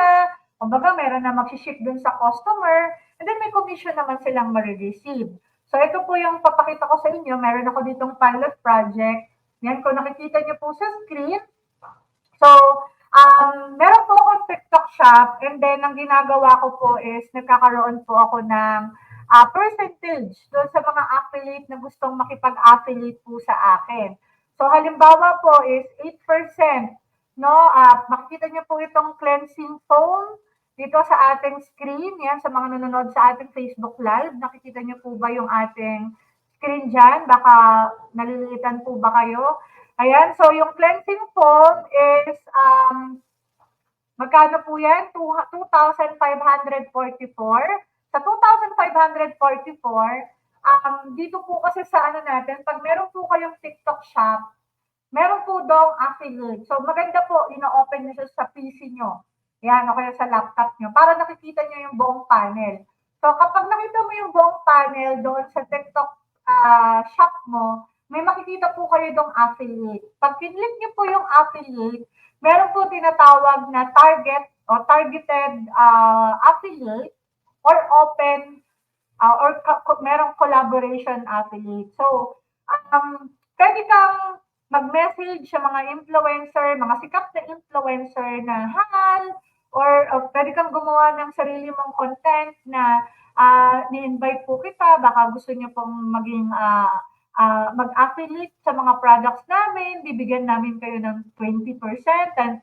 Kumbaga, meron na mag-ship dun sa customer. And then may commission naman silang ma-receive. So, ito po yung papakita ko sa inyo. Meron ako ditong pilot project. Yan, kung nakikita niyo po sa screen. So, meron po akong TikTok shop. And then, ang ginagawa ko po is nagkakaroon po ako ng percentage doon sa mga affiliate na gustong makipag-affiliate po sa akin. So, halimbawa po is 8%. No? Makikita niyo po itong cleansing foam dito sa ating screen. Yan, sa mga nanonood sa ating Facebook Live. Nakikita niyo po ba yung ating screen dyan? Baka nalilitan po ba kayo? Ayan, so yung cleansing foam is, magkano po yan? 2,544. Sa 2,544, dito po kasi sa ano natin, pag meron po kayong TikTok shop, meron po dong affiliate. So maganda po, ina-open nyo siya sa PC nyo. Yan, o kaya sa laptop nyo, para nakikita nyo yung buong panel. So kapag nakita mo yung buong panel doon sa TikTok shop mo, may makikita po kayo dong affiliate. Pag kinlik nyo po yung affiliate, meron po tinatawag na target o targeted affiliate or open or merong collaboration affiliate. So, pwede kang mag-message sa mga influencer, mga sikat na influencer na hangal, or pwede kang gumawa ng sarili mong content na ni-invite po kita, baka gusto niyo pong maging mag-affiliate sa mga products namin, bibigyan namin kayo ng 20%, 10%, 5%.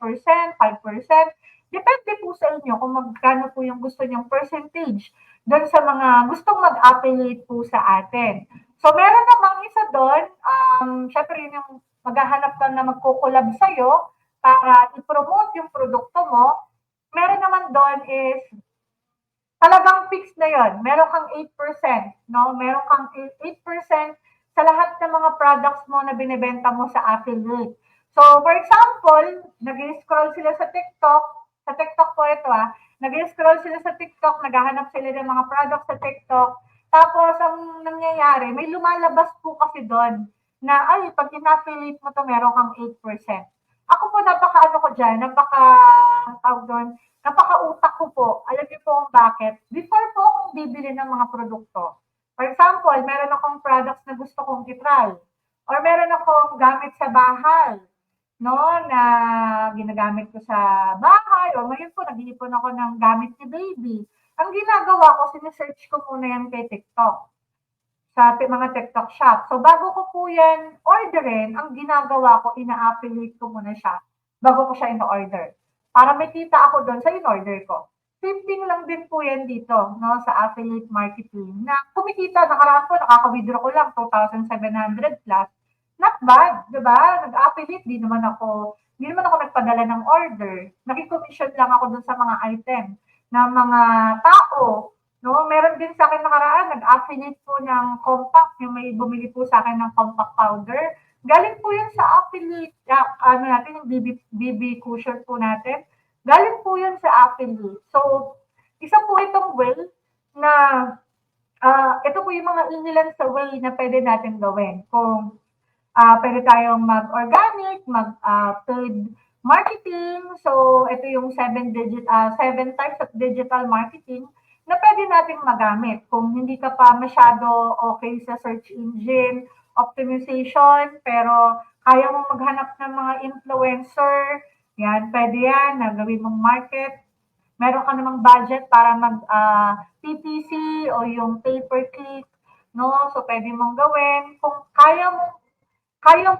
Depende po sa inyo kung magkano po yung gusto niyong percentage doon sa mga gustong mag-affiliate po sa atin. So, meron namang isa doon, syempre yun yung maghahanap ka na magkukulab sa'yo para i-promote yung produkto mo. Meron naman doon is talagang fixed na yon. Meron kang 8%, no? Meron kang 8% sa lahat ng mga products mo na binebenta mo sa affiliate. So, for example, nag-scroll sila sa TikTok po ito nag-scroll sila sa TikTok, naghahanap sila ng mga products sa TikTok, tapos ang nangyayari, may lumalabas po kasi doon na, ay, pag in-affiliate mo to, meron kang 8%. Ako po, napaka-ano ko dyan, napaka-utak ko po. Alam niyo po kung bakit? Before po akong bibili ng mga produkto, for example, meron akong products na gusto kong i-try, or meron akong gamit sa bahay, no, na ginagamit ko sa bahay, o ngayon po, nag-iipon ako ng gamit ni baby. Ang ginagawa ko, sinesearch ko muna yan kay TikTok, sa mga TikTok shop. So, bago ko po yan orderin, ang ginagawa ko, ina-affiliate ko muna siya bago ko siya in-order. Para may kita ako doon sa in-order ko. Same thing lang din po yan dito, no, sa affiliate marketing. Na kumikita, nakaraan po, nakaka-withdraw ko lang 2,700 plus. Not bad, di ba? Nag-affiliate, di naman ako nagpadala ng order. Nakikomission lang ako dun sa mga item ng mga tao. No, meron din sa akin nakaraan, nag-affiliate po ng compact, yung may bumili po sa akin ng compact powder. Galing po yun sa affiliate, natin, yung BB cushion po natin. Galing po yun sa affiliate. So, isa po itong way na, ito po yung mga inilan sa way na pwede natin gawin. Kung pwede tayong mag-organic, mag-paid marketing. So, ito yung 7 types of digital marketing na pwede nating magamit. Kung hindi ka pa masyado okay sa search engine optimization, pero kaya mong maghanap ng mga influencer, yan, pwede yan, na gawin mong market. Meron ka namang budget para PPC o yung pay-per-click, no? So, pwede mong gawin. Kung kaya mo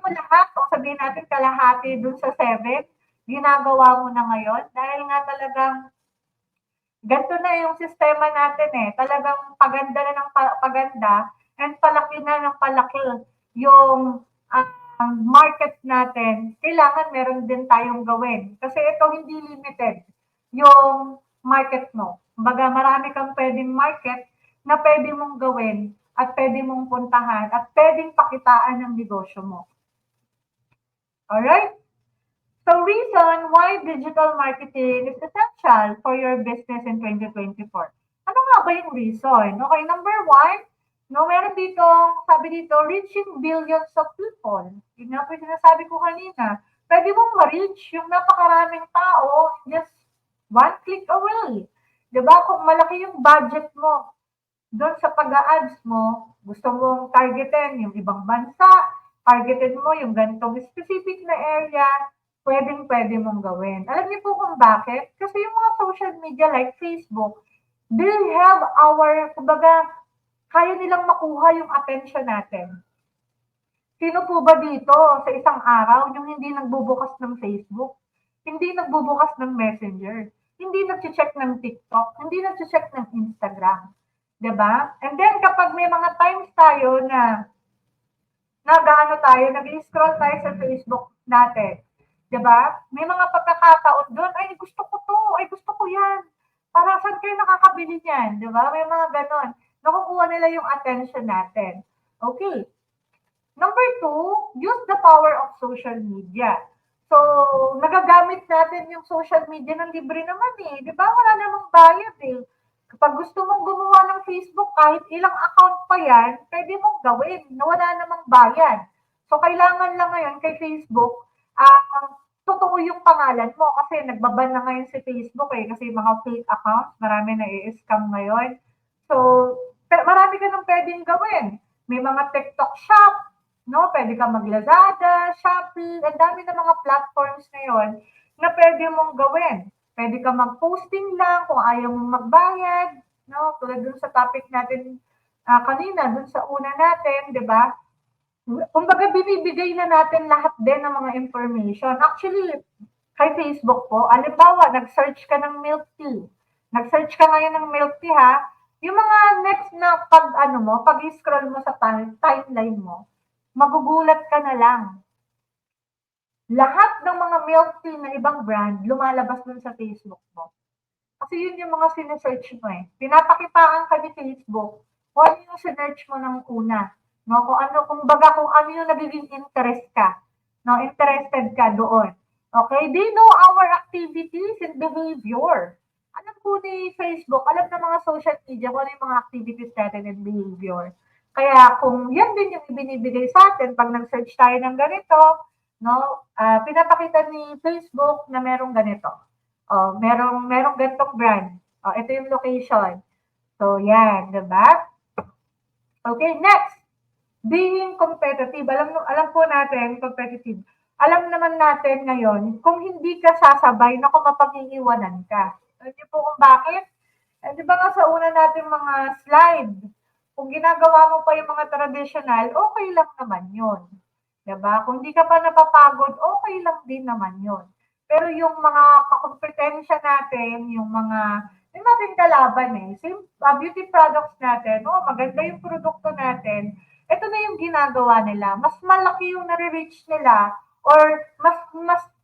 lahat, o sabihin natin kalahati dun sa 7, ginagawa mo na ngayon, dahil nga talagang ganito na yung sistema natin talagang paganda na ng paganda and palaki na ng palaki yung market natin. Kailangan meron din tayong gawin. Kasi ito hindi limited yung market mo. Kumbaga marami kang pwedeng market na pwede mong gawin at pwede mong puntahan at pwedeng pakitaan ng negosyo mo. Alright? So, reason why digital marketing is essential for your business in 2024. Ano nga ba yung reason? Okay, number one, no, meron dito, sabi dito, reaching billions of people. Yun nga po yung sinasabi ko kanina. Pwede mong ma-reach yung napakaraming tao just one click away. Diba? Kung malaki yung budget mo, doon sa pag-a-ads mo, gusto mong targetin yung ibang bansa, targetin mo yung ganitong specific na area, pwedeng-pwede mong gawin. Alam niyo po kung bakit? Kasi yung mga social media like Facebook, they have our, kumbaga, kaya nilang makuha yung attention natin. Sino po ba dito sa isang araw yung hindi nagbubukas ng Facebook, hindi nagbubukas ng Messenger, hindi nagche-check ng TikTok, hindi nagche-check ng Instagram, 'di ba? And then kapag may mga times tayo na nag-aano tayo, nag-scroll tayo sa Facebook natin, 'di ba? May mga pagkakataon doon, ay gusto ko 'to, ay gusto ko 'yan. Para saan kayo nakakabili niyan, 'di ba? May mga ganon. Nakukuha nila yung attention natin. Okay. Number two, use the power of social media. So, nagagamit natin yung social media ng libre naman eh. Di ba? Wala namang bayad eh. Kapag gusto mong gumawa ng Facebook, kahit ilang account pa yan, pwede mong gawin na wala namang bayad. So, kailangan lang ngayon kay Facebook, totoo yung pangalan mo kasi nagbaban na ngayon si Facebook eh kasi mga fake accounts, marami na i-scam ngayon. So, marami ka nang pwedeng gawin. May mga TikTok shop, no? Pwede ka mag-Lazada, Shopee, ang dami ng mga platforms ngayon na pwede mong gawin. Pwede ka mag-posting lang kung ayaw mong magbayad, no? Tulad dun sa topic natin kanina, dun sa una natin, di ba? Kumbaga binibigay na natin lahat din ng mga information. Actually, kay Facebook po, alimbawa, nag-search ka ng milk tea. Nag-search ka ngayon ng milk tea ha, yung mga next na pag-scroll mo sa timeline mo, magugulat ka na lang. Lahat ng mga milk tea na ibang brand, lumalabas dun sa Facebook mo. Kasi yun yung mga sinesearch mo eh. Pinapakitaan ka ni Facebook kung ano yung sinearch mo ng una. No? Kung ano yung nagiging interest ka. No? Interested ka doon. Okay? They know our activities and behavior. Alam po ni Facebook, alam ng mga social media kung ano yung mga activities natin and behavior. Kaya kung yan din yung ibinibigay sa atin, pag nag-search tayo ng ganito, no, pinapakita ni Facebook na merong ganito. Merong ganitong brand. Ito yung location. So, yan, diba? Okay, next. Being competitive. Alam po natin, competitive. Alam naman natin ngayon, kung hindi ka sasabay, naku, mapag-iiwanan ka. Alam niyo po kung bakit? Di ba nga sa una natin mga slide, kung ginagawa mo pa yung mga traditional, okay lang naman yun. Diba? Kung hindi ka pa napapagod, okay lang din naman yun. Pero yung mga kakompetensya natin, yung natin kalaban eh. Same beauty products natin, maganda yung produkto natin, ito na yung ginagawa nila. Mas malaki yung nare-reach nila or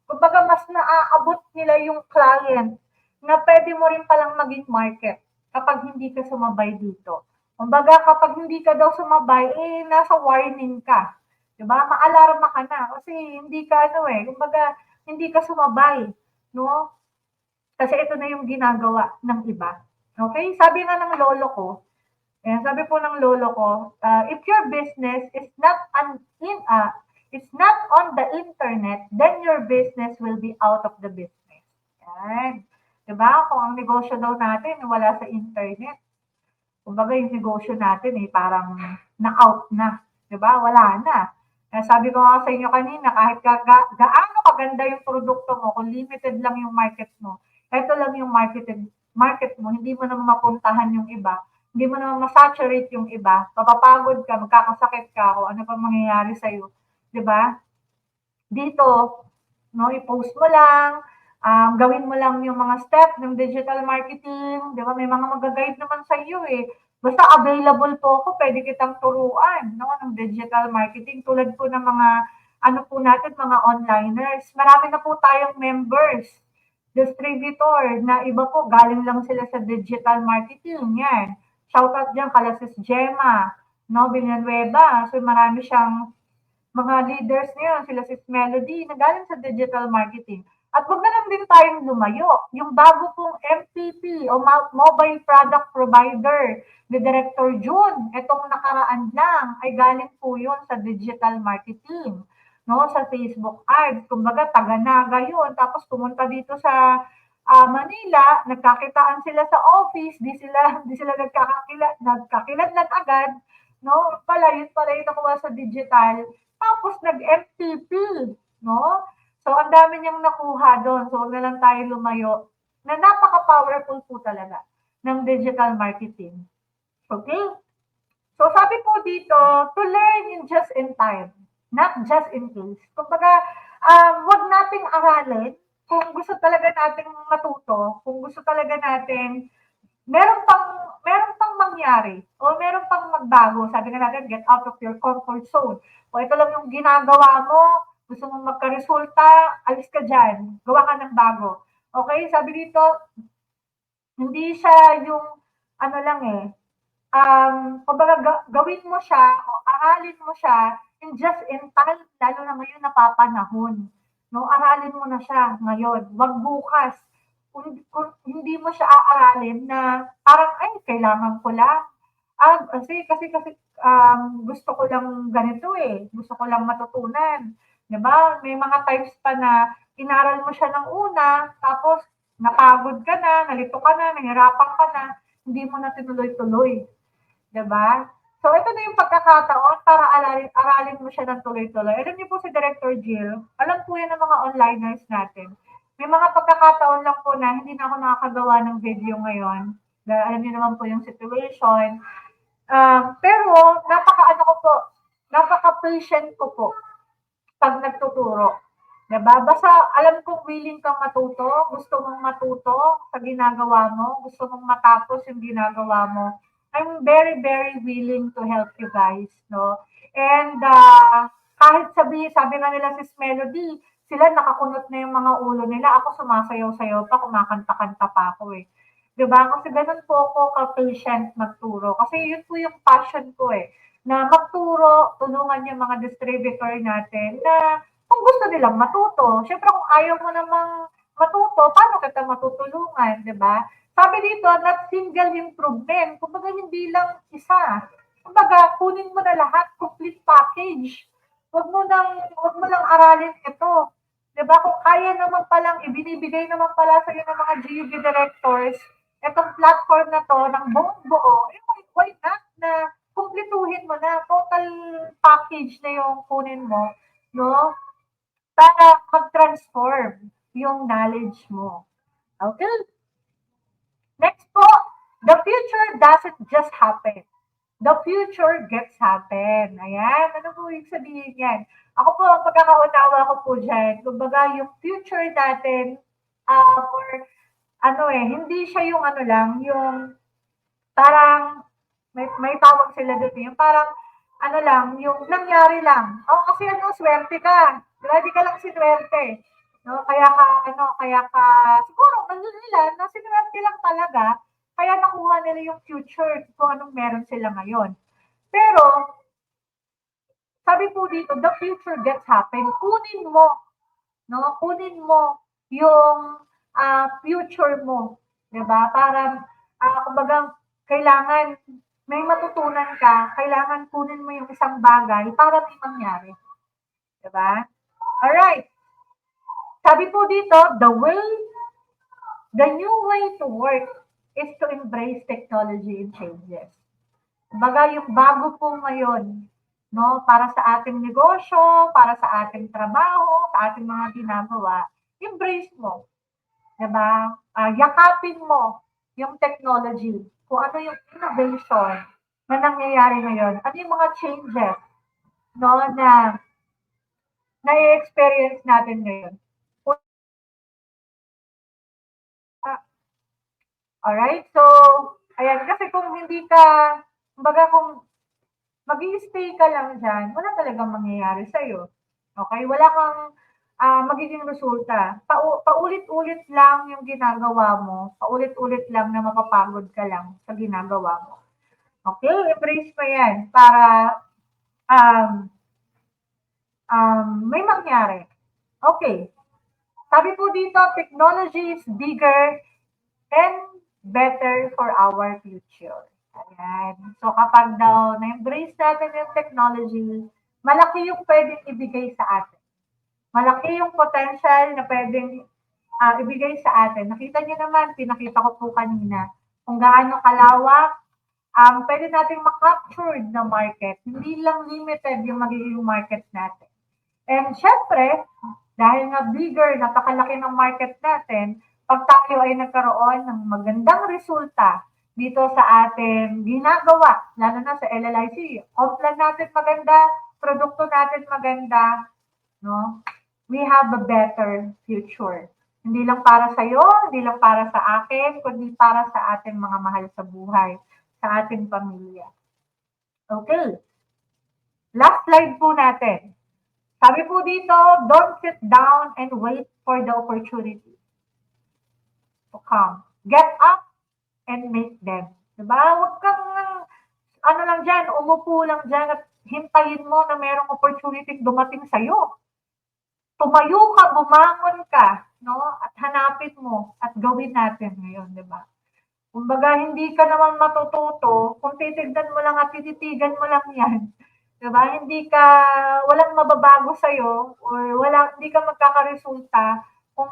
kumbaga mas naaabot nila yung client na pwede mo rin palang maging market kapag hindi ka sumabay dito. Kumbaga kapag hindi ka daw sumabay, nasa warning ka. Diba? Maalarma ka na kasi hindi ka kumbaga hindi ka sumabay, no? Kasi ito na yung ginagawa ng iba. Okay? Sabi nga ng lolo ko, sabi po ng lolo ko, if your business is not it's not on the internet, then your business will be out of the business. Yan. Diba? Kung ang negosyo daw natin wala sa internet, kumbaga yung negosyo natin parang na-out na. Diba? Wala na. Sabi ko nga sa inyo kanina, kahit gaano kaganda yung produkto mo, kung limited lang yung market mo, ito lang yung market mo, hindi mo naman mapuntahan yung iba, hindi mo naman masaturate yung iba, mapapagod ka, magkakasakit ka, o ano pa mangyayari sa'yo. Diba? Dito, i-post mo lang, gawin mo lang yung mga step ng digital marketing, diba? May mga mag-guide naman sa iyo eh. Basta available po ako, pwede kitang turuan, ng digital marketing. Tulad po ng mga, mga onliners. Marami na po tayong members, distributor, na iba po, galing lang sila sa digital marketing. Yan. Shoutout dyan, kala Sis Gemma, Villanueva. So, marami siyang mga leaders niya, sila Sis Melody, na galing sa digital marketing. At wag na lang din tayong lumayo. Yung bago pong MPP o Mobile Product Provider ni Director June, itong nakaraan lang, ay galing po yun sa digital marketing, no, sa Facebook ads. Kumbaga, taga-Naga yun. Tapos pumunta dito sa Manila, nagkakitaan sila sa office, di sila nagkakilanlan agad, no? Yun pala yung nakuha sa digital. Tapos nag-MPP, no? So, ang dami niyang nakuha doon. So, huwag na lang tayo lumayo na napaka-powerful po talaga ng digital marketing. Okay? So, sabi po dito, to learn in just in time, not just in case. Kumbaga, huwag nating aralin kung gusto talaga nating matuto, kung gusto talaga natin meron pang mangyari o meron pang magbago. Sabi nga natin, get out of your comfort zone. O ito lang yung ginagawa mo, gusto mong magka-resulta, alis ka dyan. Gawa ka ng bago. Okay? Sabi dito, hindi siya yung ano lang kumbaga gawin mo siya o aralin mo siya just in time, lalo na ngayon napapanahon. No, aralin mo na siya ngayon, wag bukas. Kung hindi mo siya aaralin na parang ay kailangan ko lang. Kasi gusto ko lang ganito gusto ko lang matutunan. 'Di ba? May mga times pa na inaral mo siya ng una, tapos napagod ka na, nalito ka na, nahirapan ka na, hindi mo na tinuloy-tuloy. 'Di ba? So, ito na yung pagkakataon para aralin mo siya ng tuloy-tuloy. Alam niyo po si Director Jill, alam po yan ng mga onliners natin. May mga pagkakataon lang po na hindi na ako nakakagawa ng video ngayon. Dahil alam niyo naman po yung situation. Pero, napaka-patient ko po pag nagtuturo. Diba? Basta alam kong willing kang matuto, gusto mong matuto sa ginagawa mo, gusto mong matapos yung ginagawa mo. I'm very, very willing to help you guys, no? And kahit sabi nga nila sis Melody, sila nakakunot na yung mga ulo nila. Ako sumasayaw-sayaw pa, kumakanta-kanta pa ako Diba? Kasi ganun po ako ka-patient magturo. Kasi yun po yung passion ko na magturo, tulungan yung mga distributor natin na kung gusto nilang matuto. Siyempre kung ayaw mo namang matuto, paano kita matutulungan, di ba? Sabi dito, not single improvement. Kumbaga, hindi lang isa. Kumbaga, kunin mo na lahat, complete package. Huwag mo lang aralin ito. Diba? Kung kaya naman palang, ibinibigay naman pala sa iyo ng mga GUB directors, itong platform na to, ng buong buo, why not na kumpletuhin mo na, total package na yung kunin mo, no? Para mag-transform yung knowledge mo. Okay? Next po, the future doesn't just happen. The future gets happen. Ayan, ano po yung sabihin yan? Ako po, ang pagkakaunawa ko po dyan, kumbaga yung future natin, hindi siya yung ano lang, yung parang, may tawag sila doon, yung parang, ano lang, yung nangyari lang. Kasi swerte ka. Diba, di ka lang sinwerte. No? Kaya ka, siguro, nila na sinwerte lang talaga, kaya nakuha nila yung future kung anong meron sila ngayon. Pero, sabi po dito, the future gets happen. Kunin mo, no? Kunin mo yung future mo. Diba? Para, kumbaga, kailangan may matutunan ka, kailangan kunin mo yung isang bagay para may mangyari. Diba? Alright. Sabi po dito, the new way to work is to embrace technology and changes. Baga yung bago po ngayon, no, para sa ating negosyo, para sa ating trabaho, sa ating mga ginagawa, embrace mo. Diba? Yakapin mo yung technology. Kung ano yung innovation na nangyayari ngayon. Ano yung mga changes, no, na i-experience natin ngayon. Alright? So, ayan. Kasi kung hindi ka, kumbaga kung mag-i-stay ka lang dyan, wala talagang mangyayari sa'yo. Okay? Wala kang magiging resulta. Paulit-ulit lang yung ginagawa mo. Paulit-ulit lang na mapapagod ka lang sa ginagawa mo. Okay? Embrace mo yan para may mangyari. Okay. Sabi po dito, technology is bigger and better for our future. Ayan. So kapag daw na-embrace natin yung technology, malaki yung pwedeng ibigay sa atin. Malaki yung potential na pwedeng ibigay sa atin. Nakita niyo naman, pinakita ko po kanina, kung gaano kalawak ang pwede nating makapture na market. Hindi lang limited yung magiging market natin. And syempre, dahil nga bigger, napakalaki ng market natin, pag tayo ay nagkaroon ng magandang resulta dito sa ating ginagawa, lalo na sa LLIC, plan natin maganda, produkto natin maganda, no? We have a better future. Hindi lang para sa iyo, hindi lang para sa akin, kundi para sa ating mga mahal sa buhay, sa ating pamilya. Okay. Last slide po natin. Sabi po dito, don't sit down and wait for the opportunity to come. Get up and make them. Diba? Huwag kang, lang dyan, umupo lang dyan at hintayin mo na merong opportunity dumating sa'yo. Tumayo ka, bumangon ka, no? At hanapin mo at gawin natin ngayon, diba? Kumbaga, hindi ka naman matututo kung titignan mo lang at tititigan mo lang yan. Diba? Walang mababago sa'yo or hindi ka magkakaresulta kung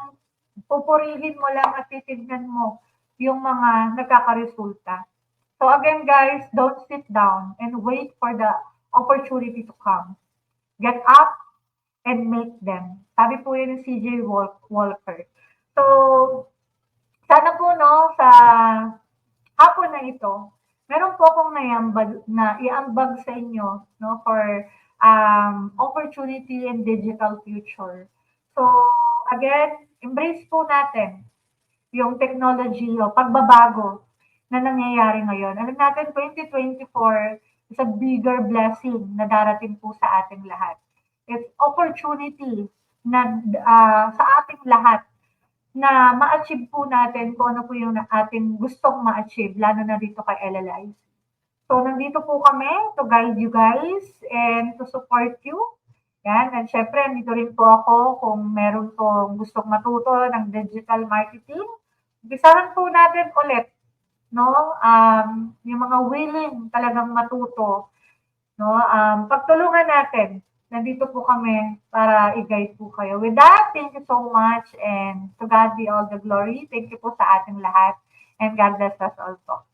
pupurihin mo lang at titignan mo yung mga nagkakaresulta. So again, guys, don't sit down and wait for the opportunity to come. Get up and make them. Sabi po yun ni CJ Walker. So, sana po, no, sa hapon na ito, meron po akong iambag sa inyo, no, for opportunity and digital future. So, again, embrace po natin yung technology o pagbabago na nangyayari ngayon. Alam natin, 2024 is a bigger blessing na darating po sa ating lahat. It's opportunity na sa ating lahat na ma-achieve po natin kung ano po yung ating gustong ma-achieve, lalo na dito kay LLIC. So, nandito po kami to guide you guys and to support you. Yan, at syempre, nandito rin po ako kung meron pong gustong matuto ng digital marketing. Umpisahan po natin ulit, no? Yung mga willing talagang matuto, no? Pagtulungan natin. Nandito po kami para i-guide po kayo. With that, thank you so much and to God be all the glory. Thank you po sa ating lahat and God bless us all po.